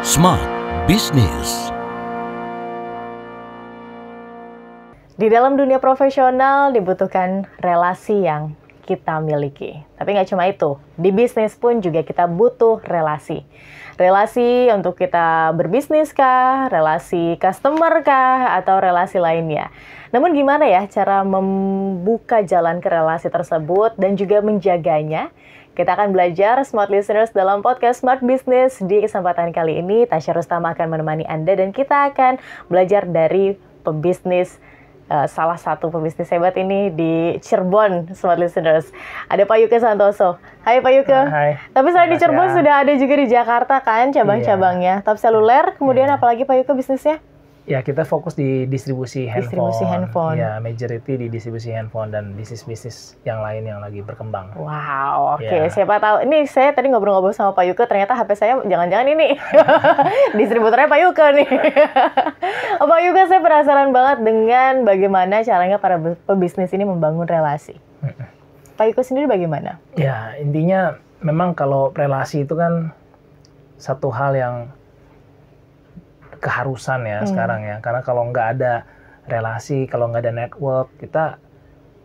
Smart Business. Di dalam dunia profesional dibutuhkan relasi yang kita miliki. Tapi nggak cuma itu, di bisnis pun juga kita butuh relasi. Relasi untuk kita berbisnis kah, relasi customer kah, atau relasi lainnya. Namun gimana ya cara membuka jalan ke relasi tersebut dan juga menjaganya? Kita akan belajar Smart Listeners dalam podcast Smart Business. Di kesempatan kali ini, Tasya Rustama akan menemani Anda dan kita akan belajar dari pebisnis, salah satu pebisnis hebat ini di Cirebon, Smart Listeners. Ada Pak Yuke Santoso. Hai Pak Yuke. Hai. Tapi selain di Cirebon sudah ada juga di Jakarta kan cabang-cabangnya. Top seluler, kemudian apalagi Pak Yuke bisnisnya? Ya, kita fokus di distribusi handphone. Distribusi handphone. Ya, majority di distribusi handphone dan bisnis-bisnis yang lain yang lagi berkembang. Wow, oke. Ya. Siapa tahu. Ini saya tadi ngobrol-ngobrol sama Pak Yuke, ternyata HP saya jangan-jangan ini. Distributornya Pak Yuke nih. Pak Yuke, saya penasaran banget dengan bagaimana caranya para pebisnis ini membangun relasi. Pak Yuke sendiri bagaimana? Ya, intinya memang kalau relasi itu kan satu hal yang keharusan ya sekarang ya. Karena kalau nggak ada relasi, kalau nggak ada network, kita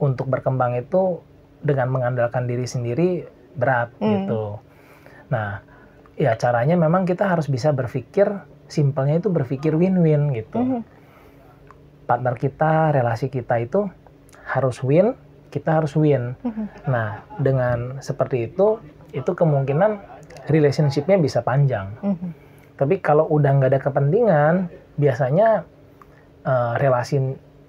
untuk berkembang itu dengan mengandalkan diri sendiri berat gitu. Nah, ya caranya memang kita harus bisa berpikir, simpelnya itu berpikir win-win gitu. Partner kita, relasi kita itu harus win, kita harus win. Nah, dengan seperti itu kemungkinan relationship-nya bisa panjang. Tapi kalau udah nggak ada kepentingan, biasanya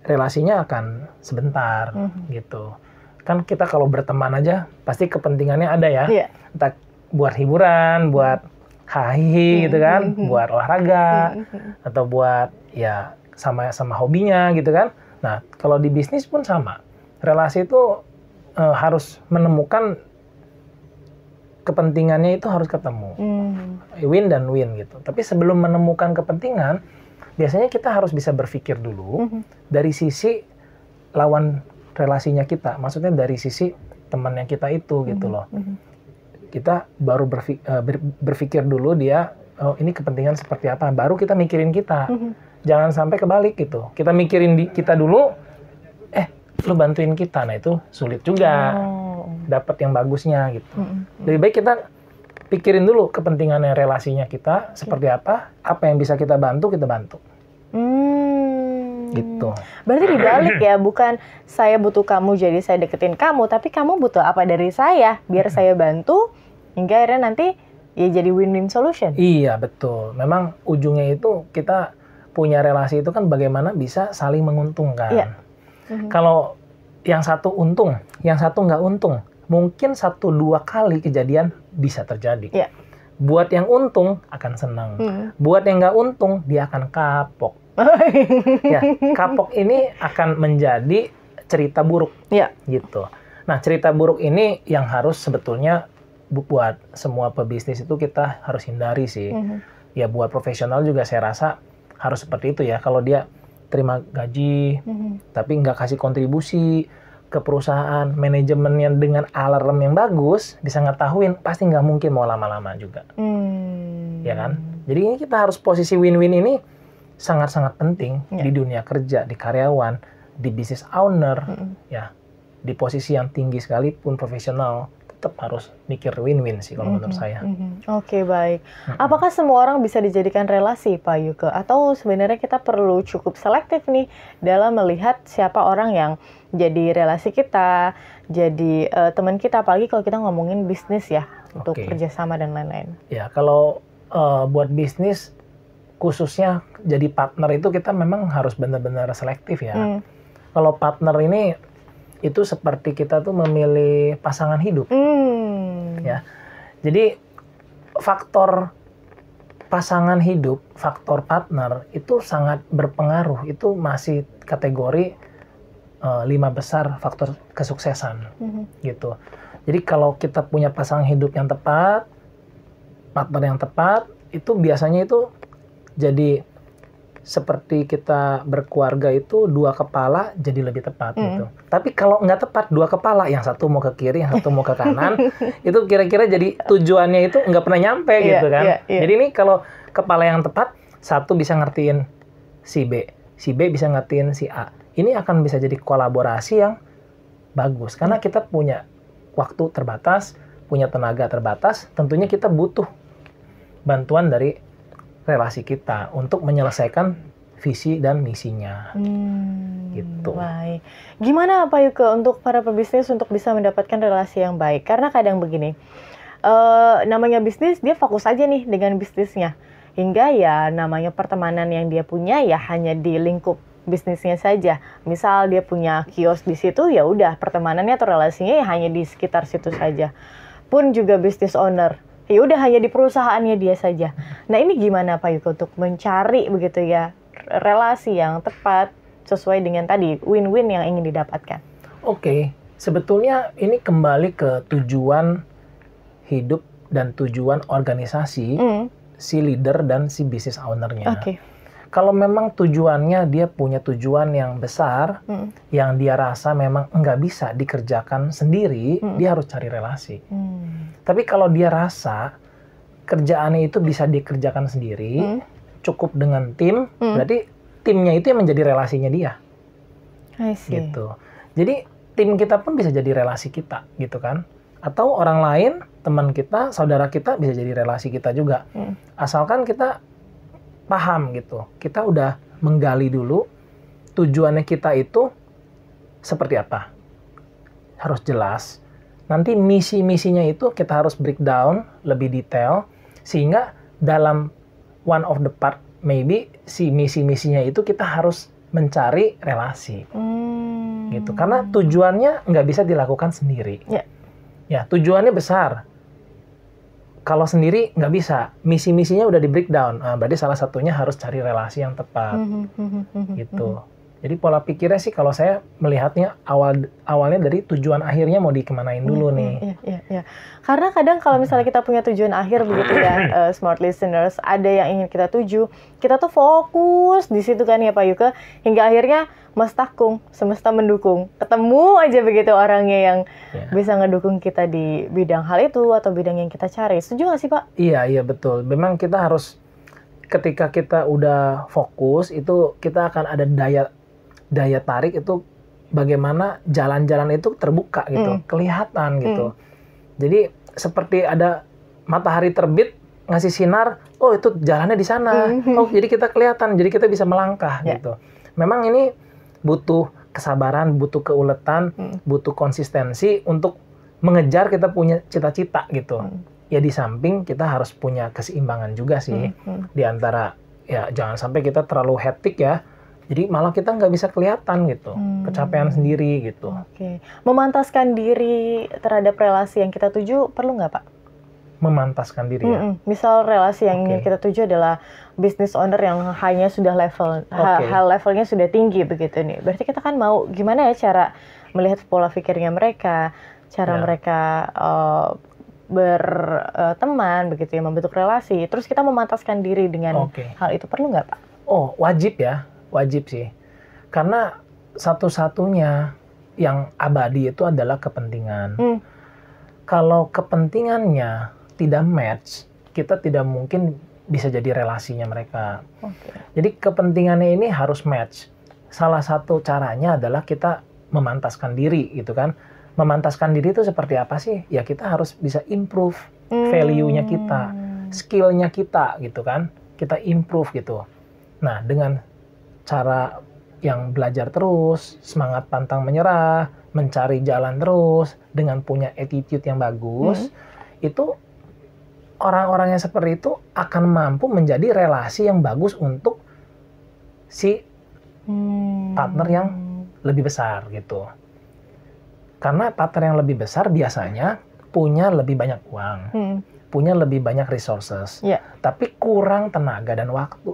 relasinya akan sebentar gitu. Kan kita kalau berteman aja pasti kepentingannya ada ya. Entah buat hiburan, buat hahihi gitu kan, buat olahraga atau buat ya sama hobinya gitu kan. Nah, kalau di bisnis pun sama. Relasi itu harus menemukan kepentingannya itu harus ketemu. Win dan win gitu. Tapi sebelum menemukan kepentingan, biasanya kita harus bisa berpikir dulu dari sisi lawan relasinya kita. Maksudnya dari sisi temannya kita itu gitu loh. Kita baru berpikir dulu dia, oh ini kepentingan seperti apa. Baru kita mikirin kita. Jangan sampai kebalik gitu. Kita mikirin kita dulu, lu bantuin kita. Nah itu sulit juga. Dapat yang bagusnya gitu. Lebih baik kita pikirin dulu kepentingannya relasinya kita seperti apa yang bisa kita bantu. Gitu. Berarti dibalik ya, bukan saya butuh kamu jadi saya deketin kamu, tapi kamu butuh apa dari saya biar saya bantu hingga akhirnya nanti ya jadi win-win solution. Iya betul. Memang ujungnya itu kita punya relasi itu kan bagaimana bisa saling menguntungkan. Kalau yang satu untung, yang satu nggak untung, mungkin 1-2 kali kejadian bisa terjadi. Buat yang untung akan senang. Buat yang nggak untung, dia akan kapok. Ya, kapok ini akan menjadi cerita buruk. Gitu. Nah, cerita buruk ini yang harus sebetulnya buat semua pebisnis itu kita harus hindari sih. Ya, buat profesional juga saya rasa harus seperti itu ya. Kalau dia terima gaji, tapi nggak kasih kontribusi ke perusahaan, manajemennya dengan alarm yang bagus, bisa ngetahuin, pasti nggak mungkin mau lama-lama juga. Ya kan? Jadi ini kita harus posisi win-win ini sangat-sangat penting di dunia kerja, di karyawan, di business owner, ya, di posisi yang tinggi sekalipun profesional, tetap harus mikir win-win sih kalau menurut saya. Oke, baik. Apakah semua orang bisa dijadikan relasi, Pak Yuke? Atau sebenarnya kita perlu cukup selektif nih dalam melihat siapa orang yang jadi relasi kita, jadi teman kita, apalagi kalau kita ngomongin bisnis ya, untuk kerjasama dan lain-lain. Ya, kalau buat bisnis, khususnya jadi partner itu kita memang harus benar-benar selektif ya. Kalau partner ini itu seperti kita tuh memilih pasangan hidup. Ya. Jadi faktor pasangan hidup, faktor partner itu sangat berpengaruh. Itu masih kategori 5 besar faktor kesuksesan. Gitu. Jadi kalau kita punya pasangan hidup yang tepat, partner yang tepat, itu biasanya itu jadi seperti kita berkeluarga itu dua kepala jadi lebih tepat gitu. Tapi kalau nggak tepat dua kepala, yang satu mau ke kiri, yang satu mau ke kanan, itu kira-kira jadi tujuannya itu nggak pernah nyampe gitu kan. Jadi ini kalau kepala yang tepat, satu bisa ngertiin si B bisa ngertiin si A. Ini akan bisa jadi kolaborasi yang bagus karena kita punya waktu terbatas, punya tenaga terbatas, tentunya kita butuh bantuan dari relasi kita untuk menyelesaikan visi dan misinya. Gitu. Baik. Gimana Pak Yuke untuk para pebisnis untuk bisa mendapatkan relasi yang baik? Karena kadang begini, namanya bisnis dia fokus aja nih dengan bisnisnya. Hingga ya namanya pertemanan yang dia punya ya hanya di lingkup bisnisnya saja. Misal dia punya kios di situ, ya udah pertemanannya atau relasinya ya hanya di sekitar situ saja. Pun juga business owner, ya udah hanya di perusahaannya dia saja. Nah ini gimana Pak Yuke untuk mencari begitu ya relasi yang tepat sesuai dengan tadi win-win yang ingin didapatkan? Oke, sebetulnya ini kembali ke tujuan hidup dan tujuan organisasi si leader dan si business owner-nya. Kalau memang tujuannya dia punya tujuan yang besar, yang dia rasa memang nggak bisa dikerjakan sendiri, dia harus cari relasi. Tapi kalau dia rasa kerjaannya itu bisa dikerjakan sendiri, cukup dengan tim, berarti timnya itu yang menjadi relasinya dia. Gitu. Jadi tim kita pun bisa jadi relasi kita, gitu kan? Atau orang lain, teman kita, saudara kita bisa jadi relasi kita juga. Asalkan kita paham gitu. Kita udah menggali dulu tujuannya kita itu seperti apa. Harus jelas. Nanti misi-misinya itu kita harus breakdown lebih detail sehingga dalam one of the part maybe si misi-misinya itu kita harus mencari relasi. Gitu. Karena tujuannya nggak bisa dilakukan sendiri. Ya, tujuannya besar. Kalau sendiri nggak bisa, misi-misinya udah di breakdown, berarti salah satunya harus cari relasi yang tepat, gitu. Jadi pola pikirnya sih kalau saya melihatnya awalnya dari tujuan akhirnya mau dikemanain dulu nih. Iya. Karena kadang kalau misalnya kita punya tujuan akhir begitu ya, smart listeners, ada yang ingin kita tuju, kita tuh fokus di situ kan ya Pak Yuke, hingga akhirnya mestakung, semesta mendukung, ketemu aja begitu orangnya yang bisa ngedukung kita di bidang hal itu atau bidang yang kita cari. Setuju nggak sih Pak? Iya betul. Memang kita harus ketika kita udah fokus itu kita akan ada daya tarik itu bagaimana jalan-jalan itu terbuka gitu, kelihatan gitu. Jadi seperti ada matahari terbit ngasih sinar, oh itu jalannya di sana. Oh jadi kita kelihatan, jadi kita bisa melangkah gitu. Memang ini butuh kesabaran, butuh keuletan, butuh konsistensi untuk mengejar kita punya cita-cita gitu. Ya di samping kita harus punya keseimbangan juga sih di antara ya jangan sampai kita terlalu hektik ya. Jadi malah kita nggak bisa kelihatan gitu, kecapean sendiri gitu. Memantaskan diri terhadap relasi yang kita tuju perlu nggak Pak? Memantaskan diri ya. Misal relasi yang ingin kita tuju adalah business owner yang hanya sudah levelnya sudah tinggi begitu nih. Berarti kita kan mau gimana ya cara melihat pola pikirnya mereka, cara mereka berteman begitu ya, membentuk relasi. Terus kita memantaskan diri dengan hal itu perlu nggak Pak? Oh wajib ya, wajib sih. Karena satu-satunya yang abadi itu adalah kepentingan. Kalau kepentingannya tidak match, kita tidak mungkin bisa jadi relasinya mereka. Jadi kepentingannya ini harus match. Salah satu caranya adalah kita memantaskan diri gitu kan. Memantaskan diri itu seperti apa sih? Ya kita harus bisa improve value-nya kita, skill-nya kita gitu kan. Kita improve gitu. Nah dengan cara yang belajar terus, semangat pantang menyerah, mencari jalan terus, dengan punya attitude yang bagus, itu orang-orang yang seperti itu akan mampu menjadi relasi yang bagus untuk si partner yang lebih besar gitu. Karena partner yang lebih besar biasanya punya lebih banyak uang, punya lebih banyak resources, tapi kurang tenaga dan waktu.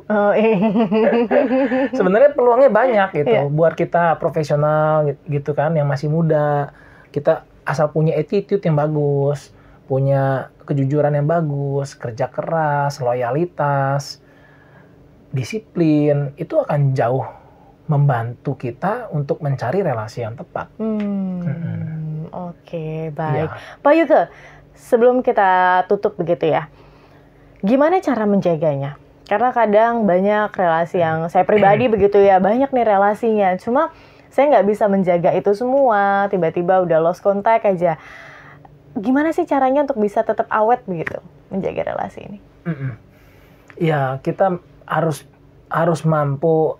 Sebenarnya peluangnya banyak gitu, buat kita profesional gitu kan, yang masih muda, kita asal punya attitude yang bagus, punya kejujuran yang bagus, kerja keras, loyalitas, disiplin, itu akan jauh membantu kita untuk mencari relasi yang tepat. Oke, baik. Pak Yuke, sebelum kita tutup begitu ya, gimana cara menjaganya? Karena kadang banyak relasi yang saya pribadi begitu ya, banyak nih relasinya. Cuma saya nggak bisa menjaga itu semua, tiba-tiba udah lost contact aja. Gimana sih caranya untuk bisa tetap awet begitu, menjaga relasi ini? Ya, kita harus mampu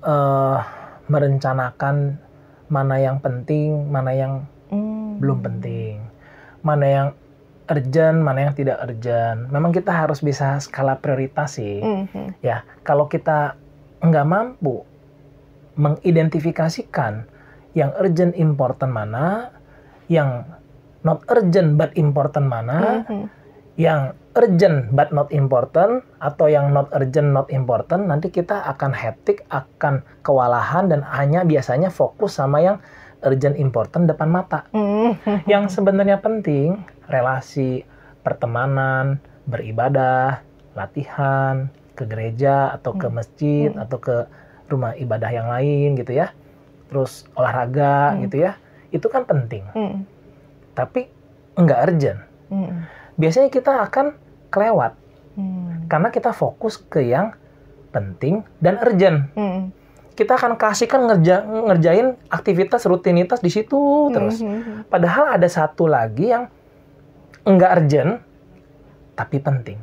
merencanakan mana yang penting, mana yang belum penting, mana yang urgent, mana yang tidak urgent. Memang kita harus bisa skala prioritas sih. Ya, kalau kita nggak mampu mengidentifikasikan yang urgent important mana, yang not urgent but important mana, yang urgent but not important, atau yang not urgent not important, nanti kita akan hektik, akan kewalahan, dan hanya biasanya fokus sama yang urgent important depan mata. Yang sebenarnya penting, relasi, pertemanan, beribadah, latihan, ke gereja atau ke masjid atau ke rumah ibadah yang lain gitu ya. Terus olahraga gitu ya. Itu kan penting. Tapi enggak urgent. Biasanya kita akan kelewat. Karena kita fokus ke yang penting dan urgent. Kita akan kasihkan ngerjain aktivitas rutinitas di situ terus. Padahal ada satu lagi yang enggak urgent tapi penting.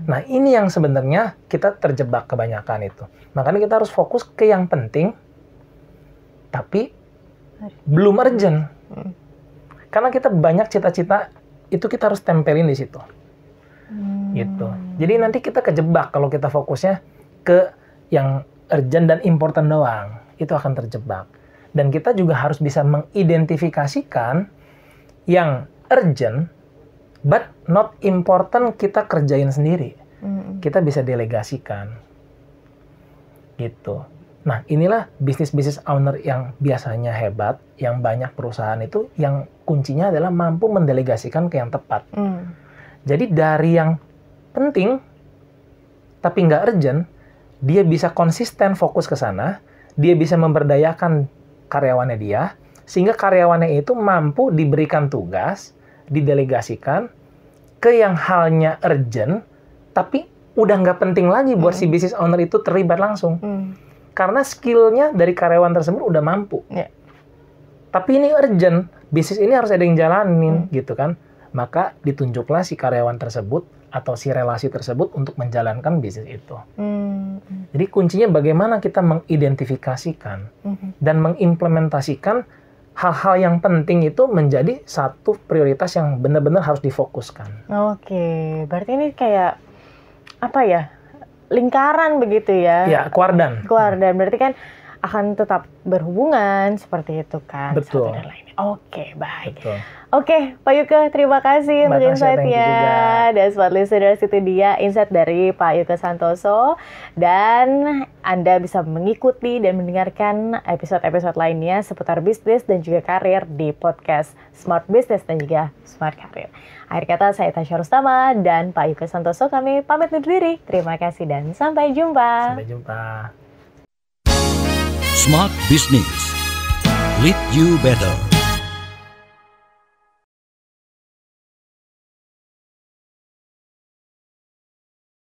Nah, ini yang sebenarnya kita terjebak kebanyakan itu. Makanya kita harus fokus ke yang penting tapi belum urgent. Karena kita banyak cita-cita itu kita harus tempelin di situ. Gitu. Jadi nanti kita kejebak kalau kita fokusnya ke yang urgent dan important doang. Itu akan terjebak. Dan kita juga harus bisa mengidentifikasikan yang urgent but not important kita kerjain sendiri. Kita bisa delegasikan. Gitu. Nah, inilah bisnis owner yang biasanya hebat, yang banyak perusahaan itu, yang kuncinya adalah mampu mendelegasikan ke yang tepat. Jadi dari yang penting, tapi nggak urgent, dia bisa konsisten fokus ke sana, dia bisa memberdayakan karyawannya dia, sehingga karyawannya itu mampu diberikan tugas, didelegasikan ke yang halnya urgent, tapi udah nggak penting lagi buat si business owner itu terlibat langsung. Karena skillnya dari karyawan tersebut udah mampu. Tapi ini urgent, bisnis ini harus ada yang jalanin, gitu kan. Maka ditunjuklah si karyawan tersebut atau si relasi tersebut untuk menjalankan bisnis itu. Jadi kuncinya bagaimana kita mengidentifikasikan dan mengimplementasikan hal-hal yang penting itu menjadi satu prioritas yang benar-benar harus difokuskan. Oke, berarti ini kayak apa ya? Lingkaran begitu ya? Ya, kuardan. Kuardan, berarti kan akan tetap berhubungan seperti itu kan. Betul. Satu dan lainnya. Oke, baik. Betul. Oke, Pak Yuke, terima kasih untuk insight-nya. Dan smart listeners, itu dia insight dari Pak Yuke Santoso. Dan Anda bisa mengikuti dan mendengarkan episode-episode lainnya seputar bisnis dan juga karir di podcast Smart Business dan juga Smart Career. Akhir kata, saya Tasya Rustama dan Pak Yuke Santoso, kami pamit undur diri. Terima kasih dan sampai jumpa. Sampai jumpa. Smart Business. Lead you better.